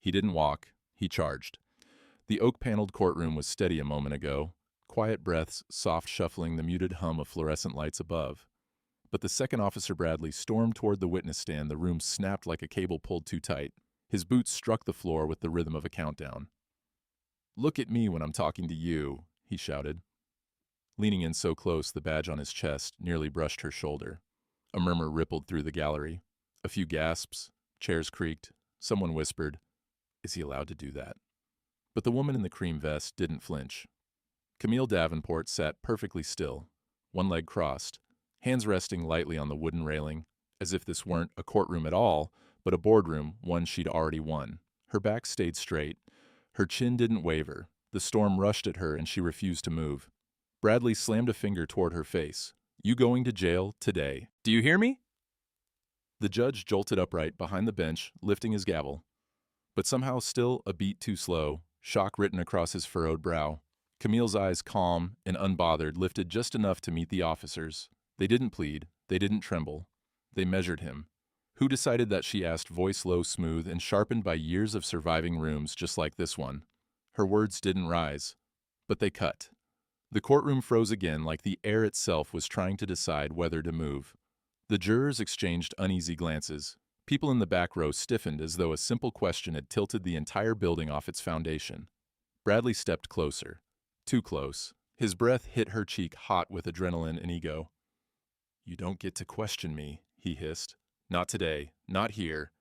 He didn't walk, he charged. The oak-paneled courtroom was steady a moment ago, quiet breaths soft shuffling the muted hum of fluorescent lights above. But the second Officer Bradley stormed toward the witness stand, the room snapped like a cable pulled too tight. His boots struck the floor with the rhythm of a countdown. "Look at me when I'm talking to you," he shouted. Leaning in so close, the badge on his chest nearly brushed her shoulder. A murmur rippled through the gallery. A few gasps, chairs creaked. Someone whispered, "Is he allowed to do that?" But the woman in the cream vest didn't flinch. Camille Davenport sat perfectly still, one leg crossed, hands resting lightly on the wooden railing, as if this weren't a courtroom at all, but a boardroom, one she'd already won. Her back stayed straight. Her chin didn't waver. The storm rushed at her and she refused to move. Bradley slammed a finger toward her face. "You going to jail today. Do you hear me?" The judge jolted upright behind the bench, lifting his gavel. But somehow still a beat too slow, shock written across his furrowed brow. Camille's eyes, calm and unbothered, lifted just enough to meet the officer's. They didn't plead. They didn't tremble. They measured him. Who decided that, she asked, voice low, smooth, and sharpened by years of surviving rooms just like this one. Her words didn't rise, but they cut. The courtroom froze again, like the air itself was trying to decide whether to move. The jurors exchanged uneasy glances. People in the back row stiffened as though a simple question had tilted the entire building off its foundation. Bradley stepped closer. Too close. His breath hit her cheek hot with adrenaline and ego. "You don't get to question me," he hissed. "Not today. Not here."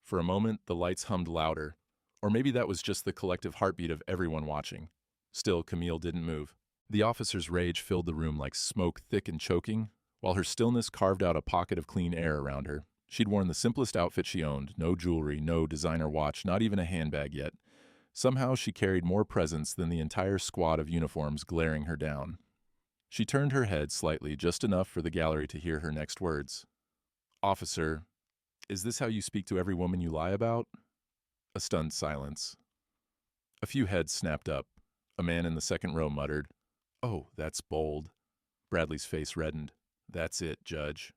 For a moment, the lights hummed louder. Or maybe that was just the collective heartbeat of everyone watching. Still, Camille didn't move. The officer's rage filled the room like smoke, thick and choking, while her stillness carved out a pocket of clean air around her. She'd worn the simplest outfit she owned, no jewelry, no designer watch, not even a handbag yet. Somehow she carried more presence than the entire squad of uniforms glaring her down. She turned her head slightly, just enough for the gallery to hear her next words. "Officer, is this how you speak to every woman you lie about?" A stunned silence. A few heads snapped up. A man in the second row muttered, "Oh, that's bold." Bradley's face reddened. "That's it, Judge."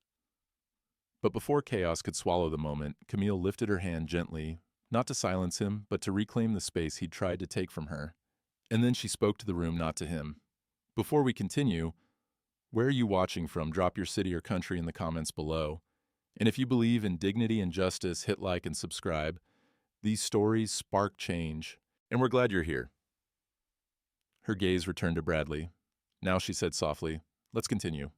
But before chaos could swallow the moment, Camille lifted her hand gently, not to silence him, but to reclaim the space he'd tried to take from her. And then she spoke to the room, not to him. "Before we continue, where are you watching from? Drop your city or country in the comments below. And if you believe in dignity and justice, hit like and subscribe. These stories spark change, and we're glad you're here." Her gaze returned to Bradley. Now she said softly, "Let's continue."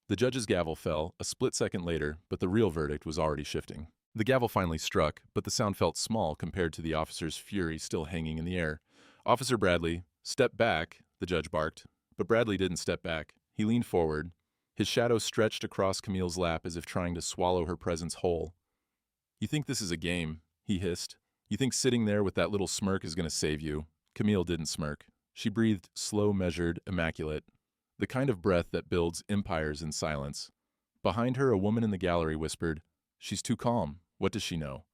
The judge's gavel fell a split second later, but the real verdict was already shifting. The gavel finally struck, but the sound felt small compared to the officer's fury still hanging in the air. "Officer Bradley, step back," the judge barked. But Bradley didn't step back. He leaned forward. His shadow stretched across Camille's lap as if trying to swallow her presence whole. "You think this is a game," he hissed. "You think sitting there with that little smirk is going to save you." Camille didn't smirk. She breathed slow, measured, immaculate. The kind of breath that builds empires in silence. Behind her, a woman in the gallery whispered, "She's too calm. What does she know?"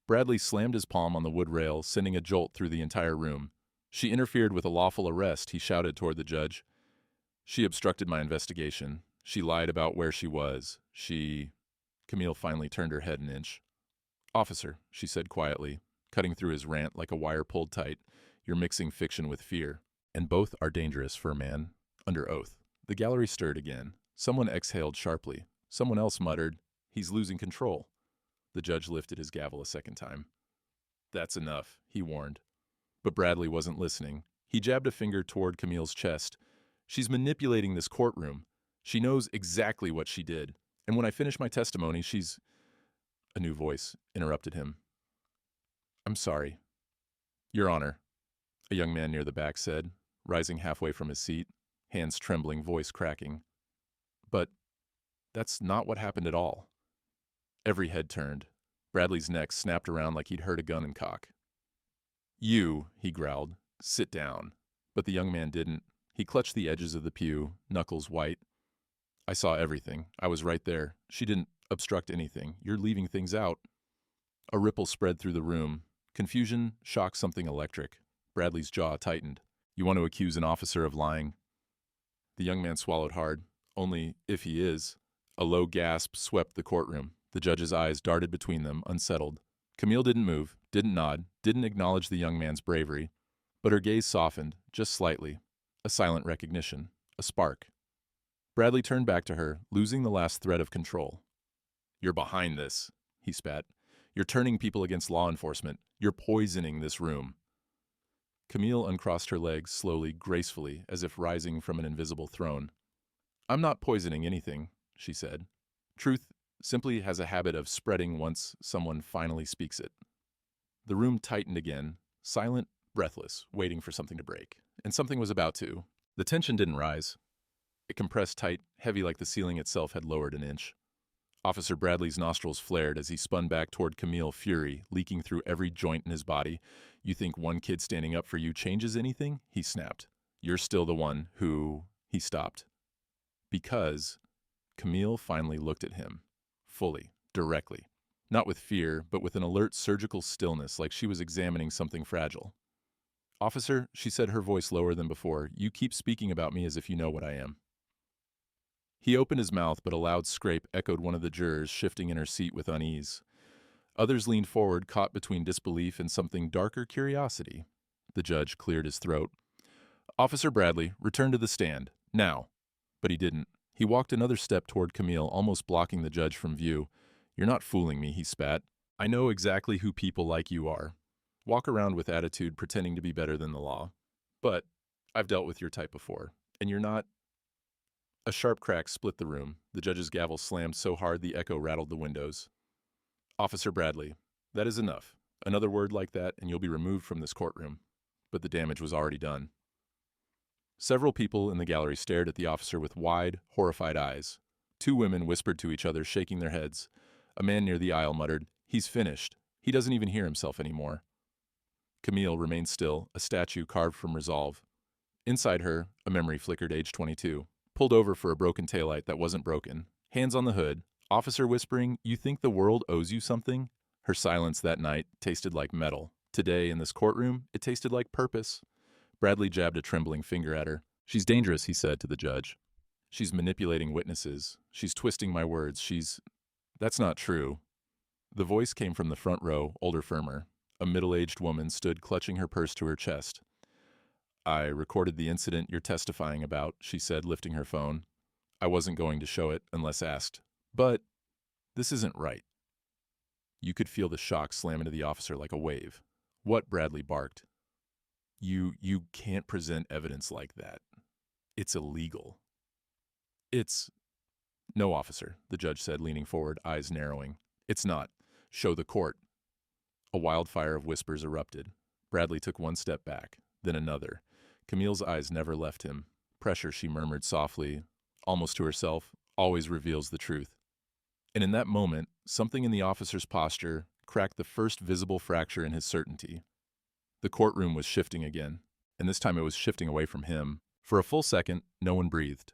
Bradley slammed his palm on the wood rail, sending a jolt through the entire room. "She interfered with a lawful arrest," he shouted toward the judge. "She obstructed my investigation. She lied about where she was. Camille finally turned her head an inch. "Officer," she said quietly, cutting through his rant like a wire pulled tight, "you're mixing fiction with fear. And both are dangerous for a man. Under oath." The gallery stirred again. Someone exhaled sharply. Someone else muttered, "He's losing control." The judge lifted his gavel a second time. "That's enough," he warned. But Bradley wasn't listening. He jabbed a finger toward Camille's chest. "She's manipulating this courtroom. She knows exactly what she did. And when I finish my testimony, she's—" A new voice interrupted him. "I'm sorry." "Your Honor," a young man near the back said, rising halfway from his seat, hands trembling, voice cracking. "But that's not what happened at all." Every head turned. Bradley's neck snapped around like he'd heard a gun in cock. "You," he growled, "sit down." But the young man didn't. He clutched the edges of the pew, knuckles white. "I saw everything. I was right there. She didn't obstruct anything. You're leaving things out." A ripple spread through the room. Confusion, shock, something electric. Bradley's jaw tightened. "You want to accuse an officer of lying?" The young man swallowed hard. "Only if he is." A low gasp swept the courtroom. The judge's eyes darted between them, unsettled. Camille didn't move, didn't nod, didn't acknowledge the young man's bravery, but her gaze softened, just slightly. A silent recognition. A spark. Bradley turned back to her, losing the last thread of control. "You're behind this," he spat. "You're turning people against law enforcement. You're poisoning this room." Camille uncrossed her legs slowly, gracefully, as if rising from an invisible throne. "I'm not poisoning anything," she said. "Truth simply has a habit of spreading once someone finally speaks it." The room tightened again, silent, breathless, waiting for something to break. And something was about to. The tension didn't rise. It compressed tight, heavy like the ceiling itself had lowered an inch. Officer Bradley's nostrils flared as he spun back toward Camille, fury leaking through every joint in his body. "You think one kid standing up for you changes anything?" he snapped. "You're still the one who—" He stopped. Because Camille finally looked at him. Fully, directly. Not with fear, but with an alert surgical stillness, like she was examining something fragile. "Officer," she said, her voice lower than before, "you keep speaking about me as if you know what I am." He opened his mouth, but a loud scrape echoed one of the jurors, shifting in her seat with unease. Others leaned forward, caught between disbelief and something darker curiosity. The judge cleared his throat. "Officer Bradley, return to the stand. Now." But he didn't. He walked another step toward Camille, almost blocking the judge from view. "You're not fooling me," he spat. "I know exactly who people like you are. Walk around with attitude, pretending to be better than the law. But I've dealt with your type before, and you're not—" A sharp crack split the room. The judge's gavel slammed so hard the echo rattled the windows. "Officer Bradley, that is enough. Another word like that, and you'll be removed from this courtroom." But the damage was already done. Several people in the gallery stared at the officer with wide, horrified eyes. Two women whispered to each other, shaking their heads. A man near the aisle muttered, "He's finished. He doesn't even hear himself anymore." Camille remained still, a statue carved from resolve. Inside her, a memory flickered, age 22. Pulled over for a broken taillight that wasn't broken. Hands on the hood. Officer whispering, "You think the world owes you something?" Her silence that night tasted like metal. Today, in this courtroom, it tasted like purpose. Bradley jabbed a trembling finger at her. "She's dangerous," he said to the judge. "She's manipulating witnesses. She's twisting my words. That's not true." The voice came from the front row, older, firmer. A middle-aged woman stood clutching her purse to her chest. "I recorded the incident you're testifying about," she said, lifting her phone. "I wasn't going to show it unless asked. But this isn't right." You could feel the shock slam into the officer like a wave. "What?" Bradley barked. You can't present evidence like that. It's illegal." "No, officer," the judge said, leaning forward, eyes narrowing. "It's not. Show the court." A wildfire of whispers erupted. Bradley took one step back, then another. Camille's eyes never left him. "Pressure," she murmured softly, almost to herself, "always reveals the truth." And in that moment, something in the officer's posture cracked the first visible fracture in his certainty. The courtroom was shifting again, and this time it was shifting away from him. For a full second, no one breathed.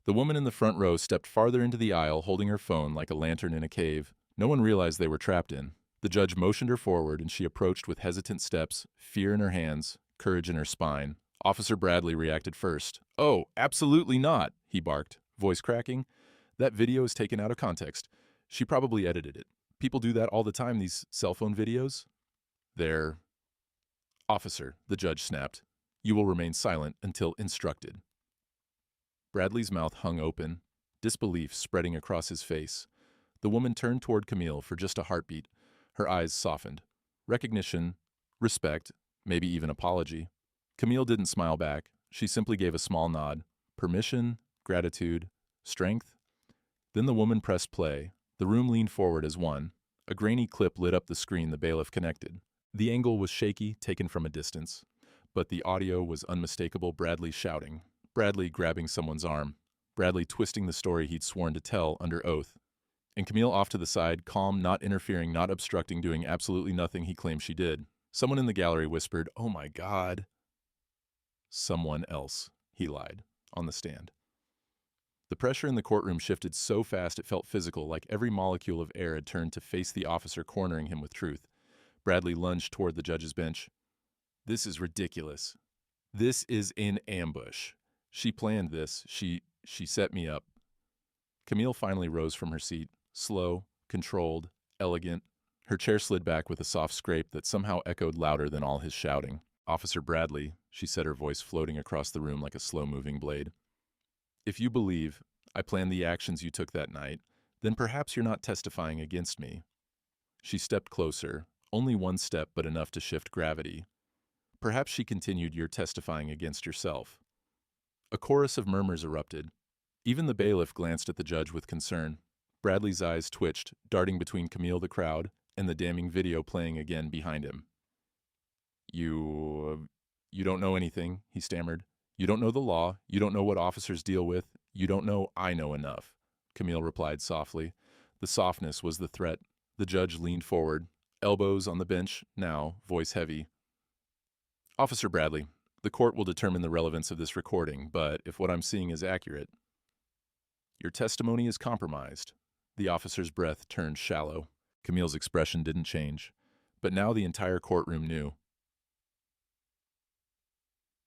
The woman in the front row stepped farther into the aisle, holding her phone like a lantern in a cave. No one realized they were trapped in. The judge motioned her forward, and she approached with hesitant steps, fear in her hands, courage in her spine. Officer Bradley reacted first. "Oh, absolutely not," he barked, voice cracking. "That video is taken out of context. She probably edited it. People do that all the time, these cell phone videos." "They're—" "Officer," the judge snapped, "you will remain silent until instructed." Bradley's mouth hung open, disbelief spreading across his face. The woman turned toward Camille for just a heartbeat. Her eyes softened. Recognition, respect, maybe even apology. Camille didn't smile back. She simply gave a small nod. Permission, gratitude, strength. Then the woman pressed play. The room leaned forward as one. A grainy clip lit up the screen the bailiff connected. The angle was shaky, taken from a distance. But the audio was unmistakable. Bradley shouting. Bradley grabbing someone's arm. Bradley twisting the story he'd sworn to tell under oath. And Camille off to the side, calm, not interfering, not obstructing, doing absolutely nothing he claimed she did. Someone in the gallery whispered, "Oh my God." "Someone else," he lied, on the stand. The pressure in the courtroom shifted so fast it felt physical, like every molecule of air had turned to face the officer cornering him with truth. Bradley lunged toward the judge's bench. "This is ridiculous. This is an ambush. She planned this. She set me up." Camille finally rose from her seat, slow, controlled, elegant, Her chair slid back with a soft scrape that somehow echoed louder than all his shouting. "Officer Bradley," she said, her voice floating across the room like a slow-moving blade. "If you believe I planned the actions you took that night, then perhaps you're not testifying against me." She stepped closer, only one step but enough to shift gravity. "Perhaps," she continued, "you're testifying against yourself." A chorus of murmurs erupted. Even the bailiff glanced at the judge with concern. Bradley's eyes twitched, darting between Camille, the crowd, and the damning video playing again behind him. You don't know anything," he stammered. "You don't know the law, you don't know what officers deal with, you don't know I know enough," Camille replied softly. The softness was the threat. The judge leaned forward, elbows on the bench, now, voice heavy. "Officer Bradley, the court will determine the relevance of this recording, but if what I'm seeing is accurate, your testimony is compromised." The officer's breath turned shallow. Camille's expression didn't change, but now the entire courtroom knew.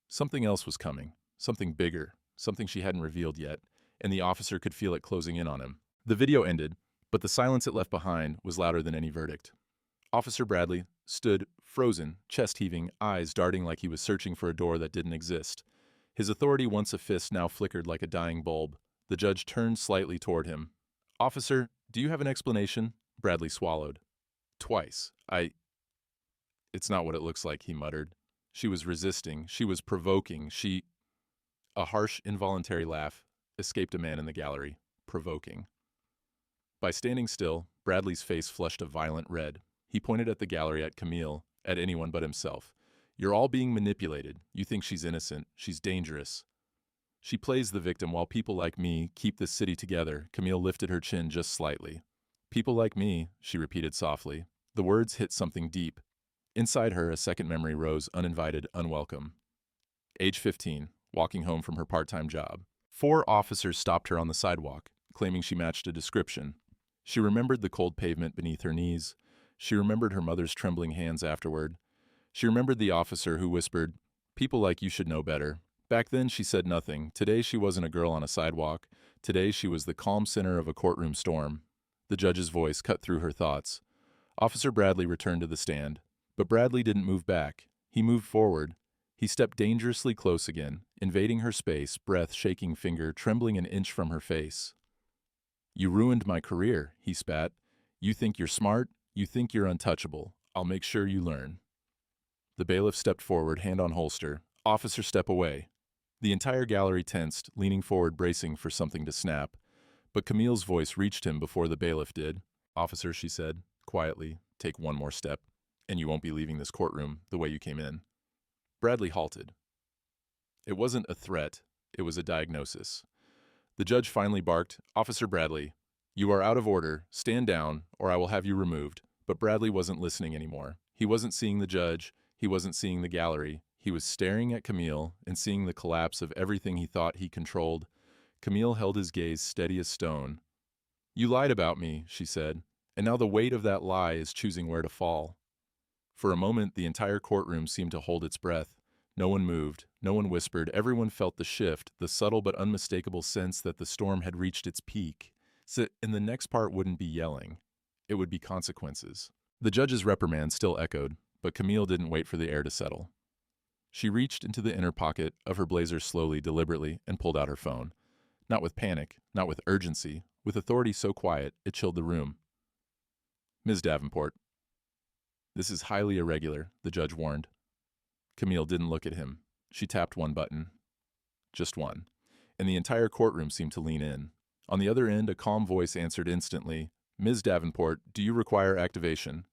Something else was coming, something bigger, something she hadn't revealed yet, and the officer could feel it closing in on him. The video ended, but the silence it left behind was louder than any verdict. Officer Bradley stood frozen, chest heaving, eyes darting like he was searching for a door that didn't exist. His authority, once a fist, now flickered like a dying bulb. The judge turned slightly toward him. "Officer, do you have an explanation?" Bradley swallowed. "Twice. It's not what it looks like," he muttered. She was resisting. She was provoking. A harsh, involuntary laugh escaped a man in the gallery. Provoking. By standing still, Bradley's face flushed a violent red. He pointed at the gallery, at Camille, at anyone but himself. "You're all being manipulated. You think she's innocent. She's dangerous. She plays the victim while people like me keep this city together." Camille lifted her chin just slightly. "People like me," she repeated softly. The words hit something deep. Inside her, a second memory rose, uninvited, unwelcome. Age 15, walking home from her part-time job. 4 officers stopped her on the sidewalk, claiming she matched a description. She remembered the cold pavement beneath her knees. She remembered her mother's trembling hands afterward. She remembered the officer who whispered, "People like you should know better." Back then she said nothing. Today she wasn't a girl on a sidewalk. Today she was the calm center of a courtroom storm. The judge's voice cut through her thoughts. Officer Bradley returned to the stand. But Bradley didn't move back. He moved forward. He stepped dangerously close again, invading her space, breath, shaking finger, trembling an inch from her face. "You ruined my career," he spat. "You think you're smart? You think you're untouchable. I'll make sure you learn." The bailiff stepped forward, hand on holster. "Officer, step away." The entire gallery tensed, leaning forward, bracing for something to snap. But Camille's voice reached him before the bailiff did. "Officer," she said, quietly, "take one more step, and you won't be leaving this courtroom the way you came in." Bradley halted. It wasn't a threat, it was a diagnosis. The judge finally barked, "Officer Bradley, you are out of order. Stand down, or I will have you removed." But Bradley wasn't listening anymore. He wasn't seeing the judge. He wasn't seeing the gallery. He was staring at Camille and seeing the collapse of everything he thought he controlled. Camille held his gaze steady as stone. "You lied about me," she said, "and now the weight of that lie is choosing where to fall." For a moment, the entire courtroom seemed to hold its breath. No one moved, no one whispered. Everyone felt the shift, the subtle but unmistakable sense that the storm had reached its peak. And the next part wouldn't be yelling. It would be consequences. The judge's reprimand still echoed, but Camille didn't wait for the air to settle. She reached into the inner pocket of her blazer slowly, deliberately, and pulled out her phone. Not with panic, not with urgency, with authority so quiet it chilled the room. "Ms. Davenport." "This is highly irregular," the judge warned. Camille didn't look at him. She tapped one button. Just one. And the entire courtroom seemed to lean in. On the other end, a calm voice answered instantly, "Ms. Davenport, do you require activation?"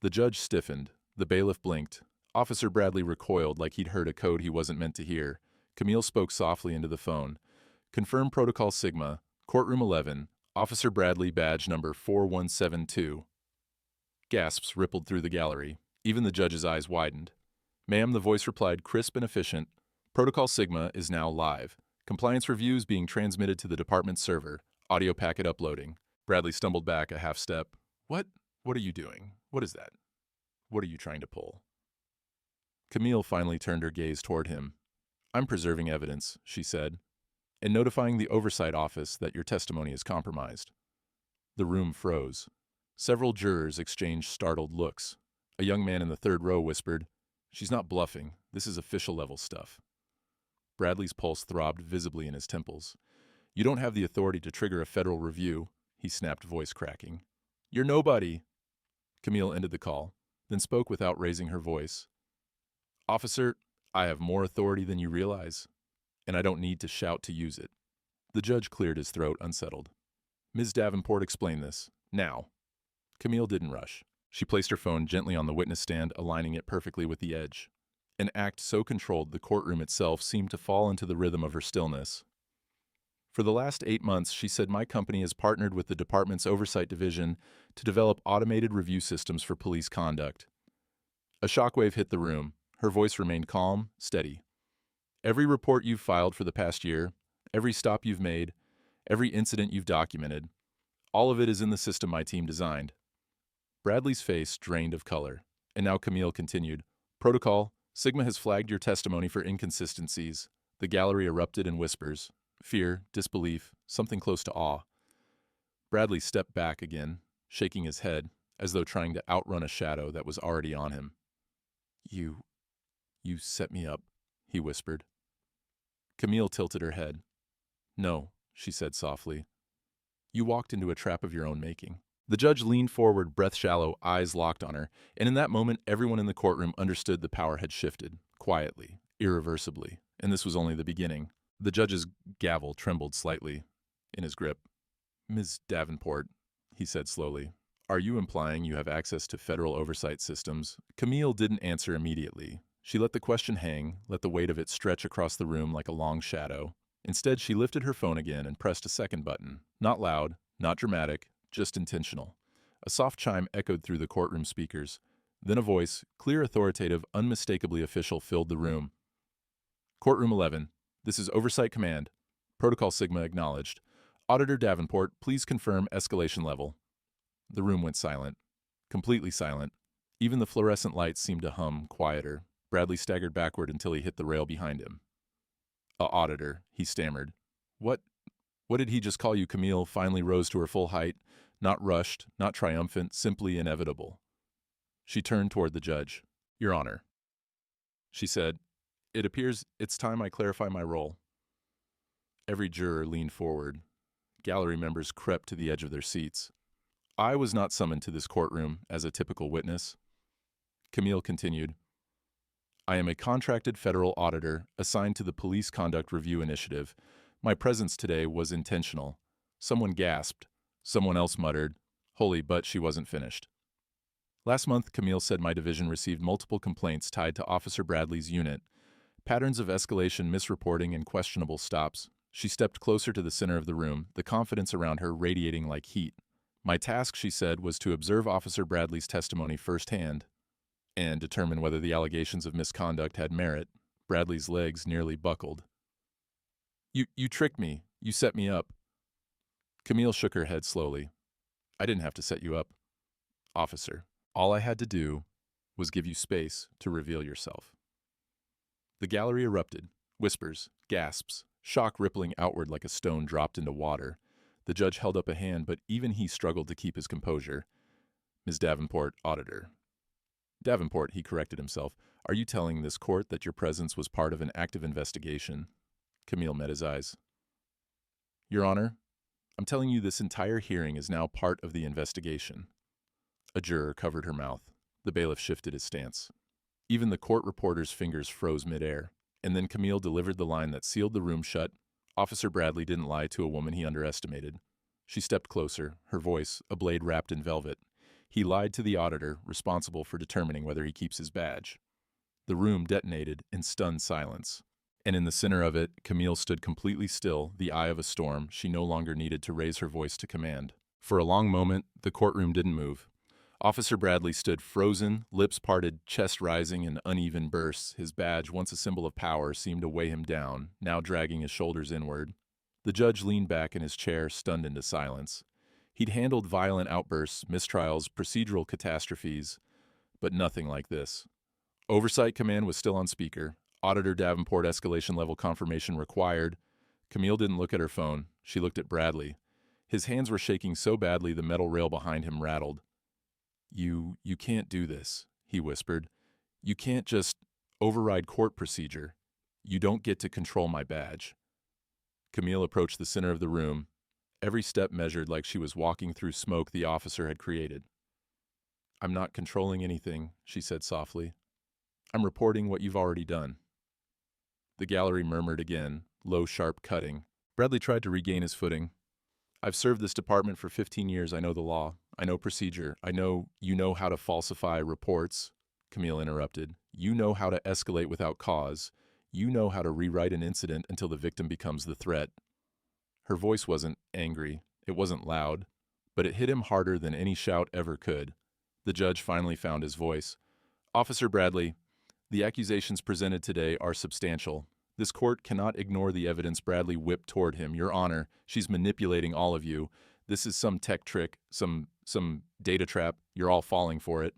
The judge stiffened. The bailiff blinked. Officer Bradley recoiled like he'd heard a code he wasn't meant to hear. Camille spoke softly into the phone. "Confirm Protocol Sigma, Courtroom 11, Officer Bradley, badge number 4172. Gasps rippled through the gallery. Even the judge's eyes widened. "Ma'am," the voice replied, crisp and efficient. "Protocol Sigma is now live. Compliance reviews being transmitted to the department's server. Audio packet uploading." Bradley stumbled back a half step. What are you doing? What is that? What are you trying to pull?" Camille finally turned her gaze toward him. "I'm preserving evidence," she said, "and notifying the oversight office that your testimony is compromised." The room froze. Several jurors exchanged startled looks. A young man in the third row whispered, "She's not bluffing. This is official-level stuff." Bradley's pulse throbbed visibly in his temples. "You don't have the authority to trigger a federal review," he snapped, voice cracking. "You're nobody." Camille ended the call, then spoke without raising her voice. "Officer, I have more authority than you realize, and I don't need to shout to use it." The judge cleared his throat, unsettled. "Ms. Davenport, explain this. Now." Camille didn't rush. She placed her phone gently on the witness stand, aligning it perfectly with the edge. An act so controlled the courtroom itself seemed to fall into the rhythm of her stillness. "For the last 8 months, she said my company has partnered with the department's oversight division to develop automated review systems for police conduct." A shockwave hit the room. Her voice remained calm, steady. "Every report you've filed for the past year, every stop you've made, every incident you've documented, all of it is in the system my team designed." Bradley's face drained of color, and now Camille continued, "Protocol, Sigma has flagged your testimony for inconsistencies." The gallery erupted in whispers. Fear, disbelief, something close to awe. Bradley stepped back again, shaking his head, as though trying to outrun a shadow that was already on him. You set me up," he whispered. Camille tilted her head. "No," she said softly. "You walked into a trap of your own making." The judge leaned forward, breath shallow, eyes locked on her, and in that moment everyone in the courtroom understood the power had shifted, quietly, irreversibly, and this was only the beginning. The judge's gavel trembled slightly in his grip. "Ms. Davenport," he said slowly, "are you implying you have access to federal oversight systems?" Camille didn't answer immediately. She let the question hang, let the weight of it stretch across the room like a long shadow. Instead, she lifted her phone again and pressed a second button. Not loud, not dramatic, just intentional. A soft chime echoed through the courtroom speakers. Then a voice, clear, authoritative, unmistakably official, filled the room. "Courtroom 11. This is Oversight Command. Protocol Sigma acknowledged. Auditor Davenport, please confirm escalation level." The room went silent. Completely silent. Even the fluorescent lights seemed to hum, quieter. Bradley staggered backward until he hit the rail behind him. Auditor," he stammered. What did he just call you?" Camille finally rose to her full height, not rushed, not triumphant, simply inevitable. She turned toward the judge. "Your Honor," she said, "it appears it's time I clarify my role." Every juror leaned forward. Gallery members crept to the edge of their seats. "I was not summoned to this courtroom as a typical witness." Camille continued, "I am a contracted federal auditor assigned to the Police Conduct Review Initiative. My presence today was intentional." Someone gasped. Someone else muttered, "Holy, but she wasn't finished." "Last month," Camille said, "my division received multiple complaints tied to Officer Bradley's unit. Patterns of escalation, misreporting, and questionable stops." She stepped closer to the center of the room, the confidence around her radiating like heat. "My task," she said, "was to observe Officer Bradley's testimony firsthand and determine whether the allegations of misconduct had merit." Bradley's legs nearly buckled. You tricked me. You set me up." Camille shook her head slowly. "I didn't have to set you up, officer. All I had to do was give you space to reveal yourself." The gallery erupted. Whispers, gasps, shock rippling outward like a stone dropped into water. The judge held up a hand, but even he struggled to keep his composure. "Ms. Davenport, auditor." "Davenport," he corrected himself. "Are you telling this court that your presence was part of an active investigation?" Camille met his eyes. "Your Honor, I'm telling you this entire hearing is now part of the investigation." A juror covered her mouth. The bailiff shifted his stance. Even the court reporter's fingers froze midair. And then Camille delivered the line that sealed the room shut. Officer Bradley didn't lie to a woman he underestimated. She stepped closer, her voice a blade wrapped in velvet. "He lied to the auditor, responsible for determining whether he keeps his badge." The room detonated in stunned silence. And in the center of it, Camille stood completely still, the eye of a storm. She no longer needed to raise her voice to command. For a long moment, the courtroom didn't move. Officer Bradley stood frozen, lips parted, chest rising in uneven bursts. His badge, once a symbol of power, seemed to weigh him down, now dragging his shoulders inward. The judge leaned back in his chair, stunned into silence. He'd handled violent outbursts, mistrials, procedural catastrophes, but nothing like this. Oversight Command was still on speaker. Auditor Davenport, escalation level confirmation required. Camille didn't look at her phone. She looked at Bradley. His hands were shaking so badly the metal rail behind him rattled. You can't do this," he whispered. "You can't just override court procedure. You don't get to control my badge." Camille approached the center of the room, every step measured like she was walking through smoke the officer had created. "I'm not controlling anything," she said softly. "I'm reporting what you've already done." The gallery murmured again, low, sharp cutting. Bradley tried to regain his footing. "I've served this department for 15 years. I know the law. I know procedure. I know you know how to falsify reports," Camille interrupted. "You know how to escalate without cause. You know how to rewrite an incident until the victim becomes the threat." Her voice wasn't angry. It wasn't loud. But it hit him harder than any shout ever could. The judge finally found his voice. "Officer Bradley, the accusations presented today are substantial. This court cannot ignore the evidence Bradley whipped toward him. Your Honor, she's manipulating all of you. This is some tech trick, some data trap. You're all falling for it."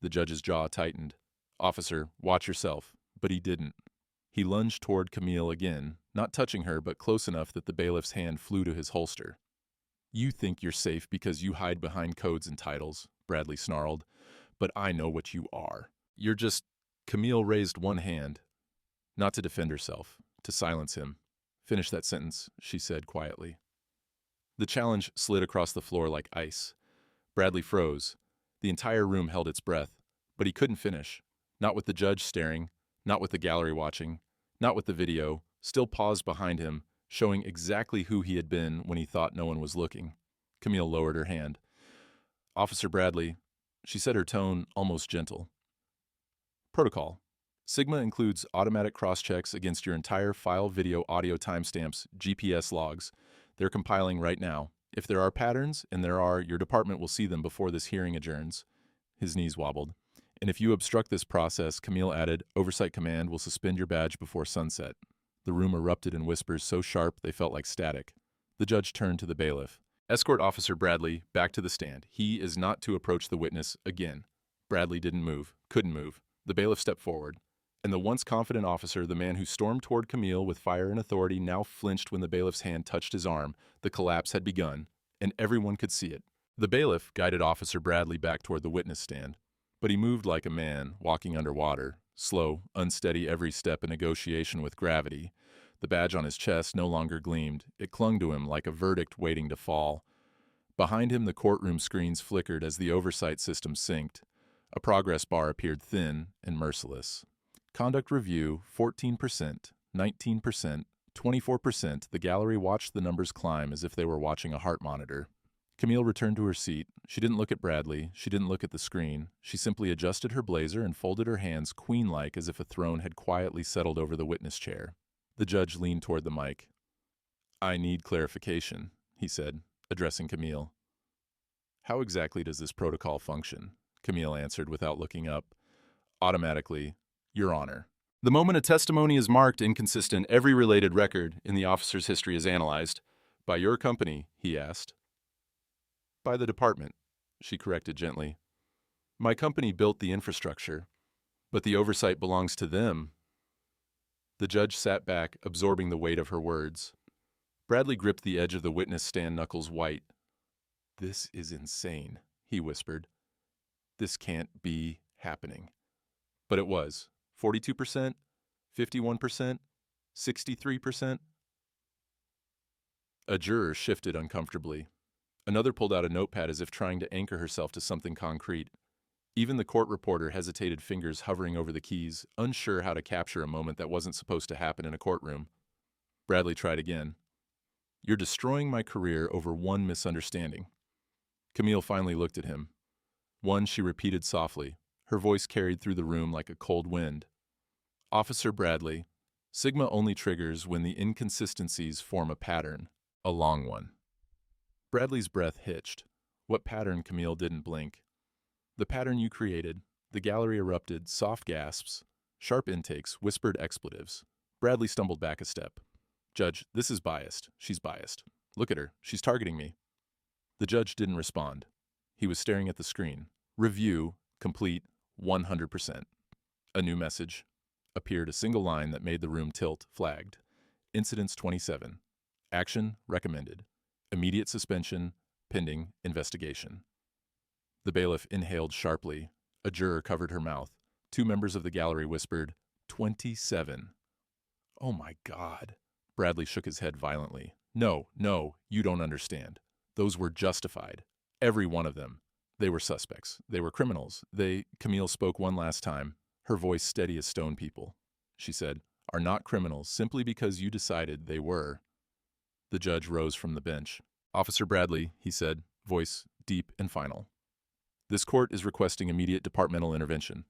The judge's jaw tightened. "Officer, watch yourself." But he didn't. He lunged toward Camille again, not touching her, but close enough that the bailiff's hand flew to his holster. "You think you're safe because you hide behind codes and titles," Bradley snarled. "But I know what you are. You're just—" Camille raised one hand, not to defend herself, to silence him. "Finish that sentence," she said quietly. The challenge slid across the floor like ice. Bradley froze. The entire room held its breath, but he couldn't finish. Not with the judge staring, not with the gallery watching, not with the video, still paused behind him, showing exactly who he had been when he thought no one was looking. Camille lowered her hand. "Officer Bradley," she said, her tone almost gentle. "Protocol. Sigma includes automatic cross-checks against your entire file, video, audio timestamps, GPS logs. They're compiling right now. If there are patterns, and there are, your department will see them before this hearing adjourns." His knees wobbled. "And if you obstruct this process," Camille added, "Oversight Command will suspend your badge before sunset." The room erupted in whispers so sharp they felt like static. The judge turned to the bailiff. "Escort Officer Bradley back to the stand. He is not to approach the witness again." Bradley didn't move, couldn't move. The bailiff stepped forward. And the once confident officer, the man who stormed toward Camille with fire and authority, now flinched when the bailiff's hand touched his arm. The collapse had begun, and everyone could see it. The bailiff guided Officer Bradley back toward the witness stand. But he moved like a man, walking underwater, slow, unsteady every step in negotiation with gravity. The badge on his chest no longer gleamed. It clung to him like a verdict waiting to fall. Behind him, the courtroom screens flickered as the oversight system synced. A progress bar appeared thin and merciless. Conduct review, 14%, 19%, 24%. The gallery watched the numbers climb as if they were watching a heart monitor. Camille returned to her seat. She didn't look at Bradley. She didn't look at the screen. She simply adjusted her blazer and folded her hands queen-like as if a throne had quietly settled over the witness chair. The judge leaned toward the mic. "I need clarification," he said, addressing Camille. "How exactly does this protocol function?" Camille answered without looking up. "Automatically, Your Honor. The moment a testimony is marked inconsistent, every related record in the officer's history is analyzed." "By your company?" he asked. "By the department," she corrected gently. "My company built the infrastructure, but the oversight belongs to them." The judge sat back, absorbing the weight of her words. Bradley gripped the edge of the witness stand, knuckles white. "This is insane," he whispered. "This can't be happening." But it was. 42%, 51%, 63%. A juror shifted uncomfortably. Another pulled out a notepad as if trying to anchor herself to something concrete. Even the court reporter hesitated, fingers hovering over the keys, unsure how to capture a moment that wasn't supposed to happen in a courtroom. Bradley tried again. "You're destroying my career over one misunderstanding." Camille finally looked at him. "One," she repeated softly. Her voice carried through the room like a cold wind. "Officer Bradley, Sigma only triggers when the inconsistencies form a pattern, a long one." Bradley's breath hitched. What pattern? Camille didn't blink. "The pattern you created." The gallery erupted, soft gasps, sharp intakes, whispered expletives. Bradley stumbled back a step. "Judge, this is biased. She's biased. Look at her. She's targeting me." The judge didn't respond. He was staring at the screen. "Review, complete, 100%. A new message. Appeared, a single line that made the room tilt, flagged. Incidents 27. Action recommended. Immediate suspension, pending investigation. The bailiff inhaled sharply. A juror covered her mouth. 2 members of the gallery whispered, 27. Oh my God. Bradley shook his head violently. No, you don't understand. Those were justified. Every one of them. They were suspects. They were criminals. Camille spoke one last time, her voice steady as stone people. She said, are not criminals simply because you decided they were. The judge rose from the bench. Officer Bradley, he said, voice deep and final. This court is requesting immediate departmental intervention.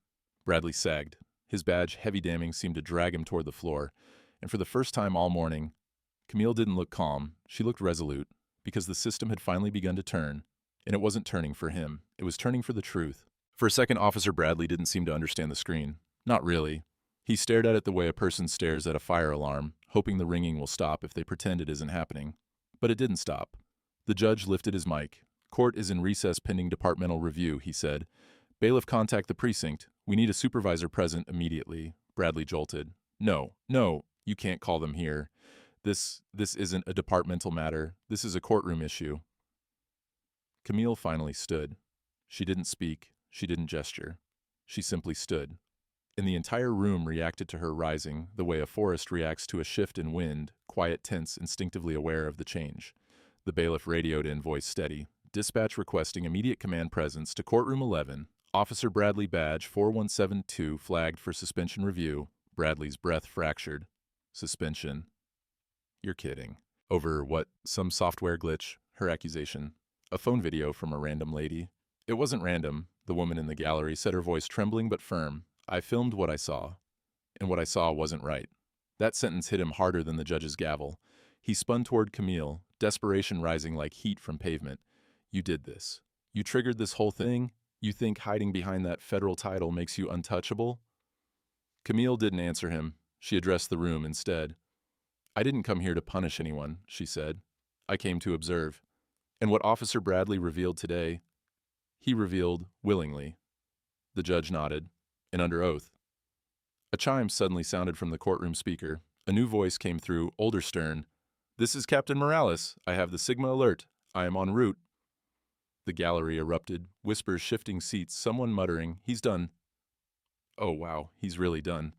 Bradley sagged. His badge, heavy damning, seemed to drag him toward the floor, and for the first time all morning, Camille didn't look calm. She looked resolute, because the system had finally begun to turn, and it wasn't turning for him. It was turning for the truth. For a second, Officer Bradley didn't seem to understand the screen. Not really. He stared at it the way a person stares at a fire alarm, hoping the ringing will stop if they pretend it isn't happening. But it didn't stop. The judge lifted his mic. Court is in recess pending departmental review, he said. Bailiff, contact the precinct. We need a supervisor present immediately. Bradley jolted. No, you can't call them here. This isn't a departmental matter. This is a courtroom issue. Camille finally stood. She didn't speak. She didn't gesture. She simply stood. And the entire room reacted to her rising the way a forest reacts to a shift in wind, quiet, tense, instinctively aware of the change. The bailiff radioed in, voice steady. Dispatch requesting immediate command presence to courtroom 11. Officer Bradley, badge 4172, flagged for suspension review. Bradley's breath fractured. Suspension. You're kidding. Over what? Some software glitch? Her accusation. A phone video from a random lady. It wasn't random, the woman in the gallery said, her voice trembling but firm. I filmed what I saw. And what I saw wasn't right. That sentence hit him harder than the judge's gavel. He spun toward Camille, desperation rising like heat from pavement. You did this. You triggered this whole thing? You think hiding behind that federal title makes you untouchable? Camille didn't answer him. She addressed the room instead. I didn't come here to punish anyone, she said. I came to observe. And what Officer Bradley revealed today, he revealed willingly. The judge nodded, and under oath. A chime suddenly sounded from the courtroom speaker. A new voice came through, older, stern. This is Captain Morales. I have the Sigma alert. I am en route. The gallery erupted, whispers shifting seats, someone muttering, he's done. Oh, wow, he's really done.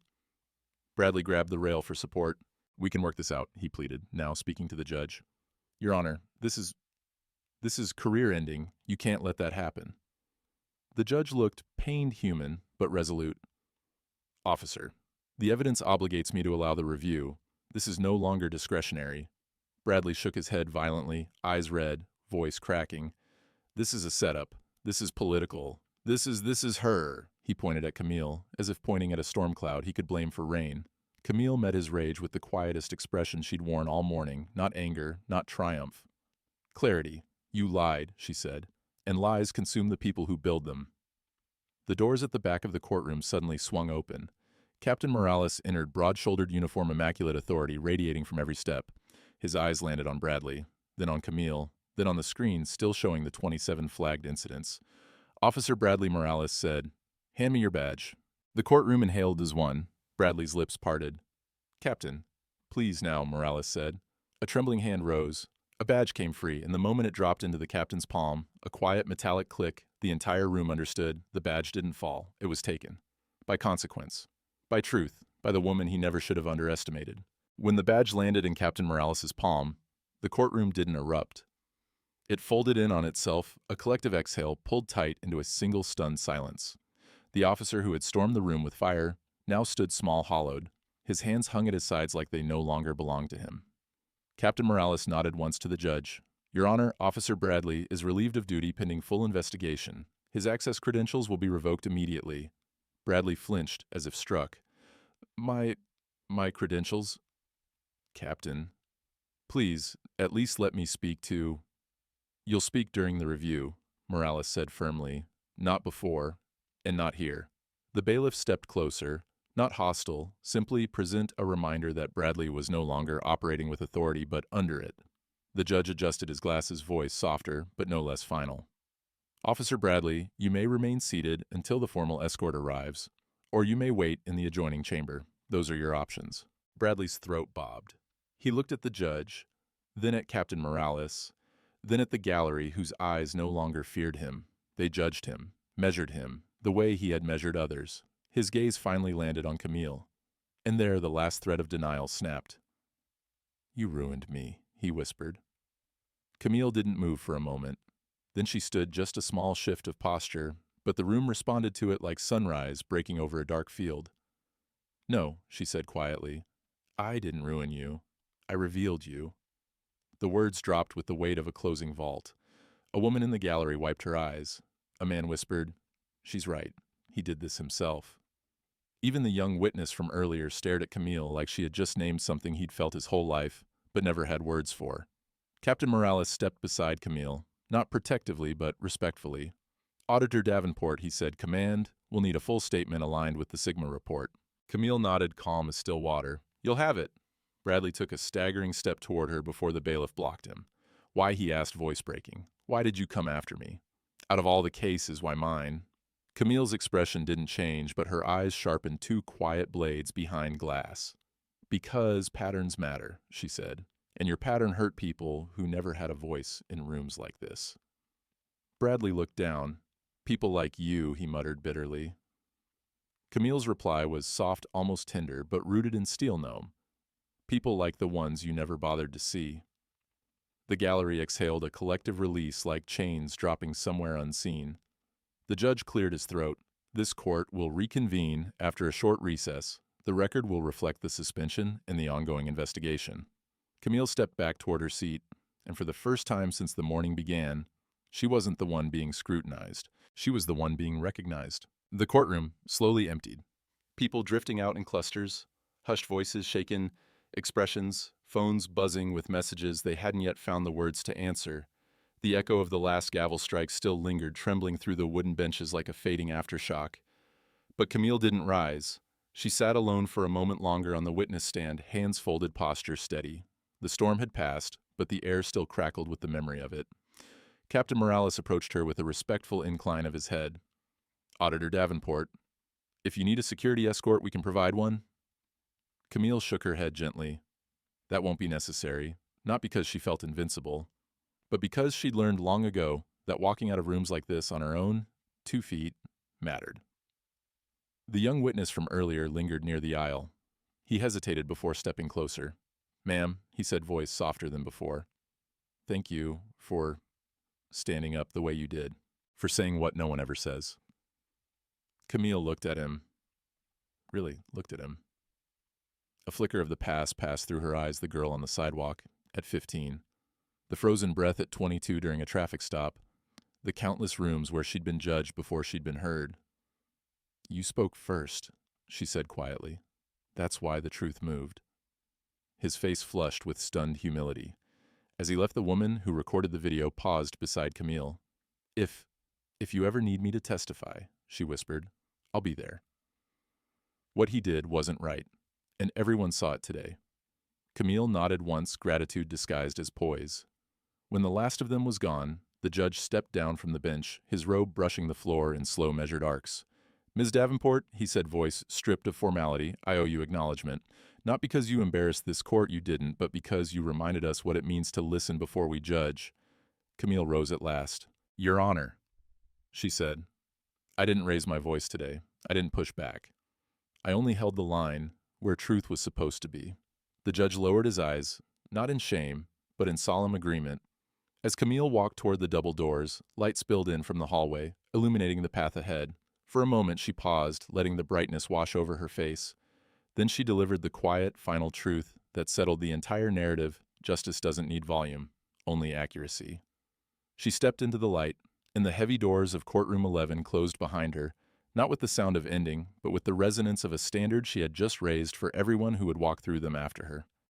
Bradley grabbed the rail for support. We can work this out, he pleaded, now speaking to the judge. Your Honor, this is career-ending. You can't let that happen. The judge looked pained human, but resolute. Officer, the evidence obligates me to allow the review. This is no longer discretionary. Bradley shook his head violently, eyes red, voice cracking. This is a setup. This is political. This is her. He pointed at Camille, as if pointing at a storm cloud he could blame for rain. Camille met his rage with the quietest expression she'd worn all morning, not anger, not triumph. Clarity. You lied, she said, and lies consume the people who build them. The doors at the back of the courtroom suddenly swung open. Captain Morales entered, broad-shouldered uniform, immaculate authority radiating from every step. His eyes landed on Bradley, then on Camille, then on the screen still showing the 27 flagged incidents. Officer Bradley Morales said, Hand me your badge. The courtroom inhaled as one. Bradley's lips parted. Captain. Please now, Morales said. A trembling hand rose. A badge came free, and the moment it dropped into the captain's palm, a quiet metallic click, the entire room understood the badge didn't fall. It was taken. By consequence. By truth. By the woman he never should have underestimated. When the badge landed in Captain Morales' palm, the courtroom didn't erupt. It folded in on itself, a collective exhale pulled tight into a single stunned silence. The officer who had stormed the room with fire now stood small, hollowed. His hands hung at his sides like they no longer belonged to him. Captain Morales nodded once to the judge. Your Honor, Officer Bradley is relieved of duty pending full investigation. His access credentials will be revoked immediately. Bradley flinched as if struck. My credentials? Captain. Please, at least let me speak to... You'll speak during the review, Morales said firmly. Not before, and not here. The bailiff stepped closer, not hostile, simply present a reminder that Bradley was no longer operating with authority but under it. The judge adjusted his glasses, voice softer but no less final. Officer Bradley, you may remain seated until the formal escort arrives, or you may wait in the adjoining chamber. Those are your options. Bradley's throat bobbed. He looked at the judge, then at Captain Morales, then at the gallery whose eyes no longer feared him. They judged him, measured him, the way he had measured others. His gaze finally landed on Camille, and there the last thread of denial snapped. "You ruined me," he whispered. Camille didn't move for a moment. Then she stood just a small shift of posture, but the room responded to it like sunrise breaking over a dark field. "No," she said quietly. "I didn't ruin you. I revealed you." The words dropped with the weight of a closing vault. A woman in the gallery wiped her eyes. A man whispered, "She's right. He did this himself." Even the young witness from earlier stared at Camille like she had just named something he'd felt his whole life, but never had words for. Captain Morales stepped beside Camille, not protectively but respectfully. "Auditor Davenport," he said, "Command, we'll need a full statement aligned with the Sigma report." Camille nodded, calm as still water. "You'll have it." Bradley took a staggering step toward her before the bailiff blocked him. "Why?" he asked, voice breaking. "Why did you come after me? Out of all the cases, why mine?" Camille's expression didn't change, but her eyes sharpened two quiet blades behind glass. "Because patterns matter," she said, "and your pattern hurt people who never had a voice in rooms like this." Bradley looked down. "People like you," he muttered bitterly. Camille's reply was soft, almost tender, but rooted in steel gnome. "People like the ones you never bothered to see." The gallery exhaled a collective release like chains dropping somewhere unseen. The judge cleared his throat. "This court will reconvene after a short recess. The record will reflect the suspension and the ongoing investigation." Camille stepped back toward her seat, and for the first time since the morning began, she wasn't the one being scrutinized. She was the one being recognized. The courtroom slowly emptied. People drifting out in clusters, hushed voices shaken, expressions, phones buzzing with messages they hadn't yet found the words to answer. The echo of the last gavel strike still lingered, trembling through the wooden benches like a fading aftershock. But Camille didn't rise. She sat alone for a moment longer on the witness stand, hands folded, posture steady. The storm had passed, but the air still crackled with the memory of it. Captain Morales approached her with a respectful incline of his head. "Auditor Davenport, if you need a security escort, we can provide one." Camille shook her head gently. That won't be necessary, not because she felt invincible, but because she'd learned long ago that walking out of rooms like this on her own, 2 feet, mattered. The young witness from earlier lingered near the aisle. He hesitated before stepping closer. "Ma'am," he said, voice softer than before. "Thank you for standing up the way you did, for saying what no one ever says." Camille looked at him. Really looked at him. A flicker of the past passed through her eyes, the girl on the sidewalk, at 15. The frozen breath at 22 during a traffic stop. The countless rooms where she'd been judged before she'd been heard. "You spoke first," she said quietly. "That's why the truth moved." His face flushed with stunned humility. As he left, the woman who recorded the video paused beside Camille. If you ever need me to testify," she whispered, "I'll be there." What he did wasn't right, and everyone saw it today. Camille nodded once, gratitude disguised as poise. When the last of them was gone, the judge stepped down from the bench, his robe brushing the floor in slow measured arcs. "Ms. Davenport," he said, voice stripped of formality, "I owe you acknowledgement. Not because you embarrassed this court, you didn't, but because you reminded us what it means to listen before we judge." Camille rose at last. "Your Honor," she said. "I didn't raise my voice today. I didn't push back. I only held the line where truth was supposed to be." The judge lowered his eyes, not in shame, but in solemn agreement. As Camille walked toward the double doors, light spilled in from the hallway, illuminating the path ahead. For a moment she paused, letting the brightness wash over her face. Then she delivered the quiet, final truth that settled the entire narrative: justice doesn't need volume, only accuracy. She stepped into the light, and the heavy doors of courtroom 11 closed behind her, not with the sound of ending, but with the resonance of a standard she had just raised for everyone who would walk through them after her.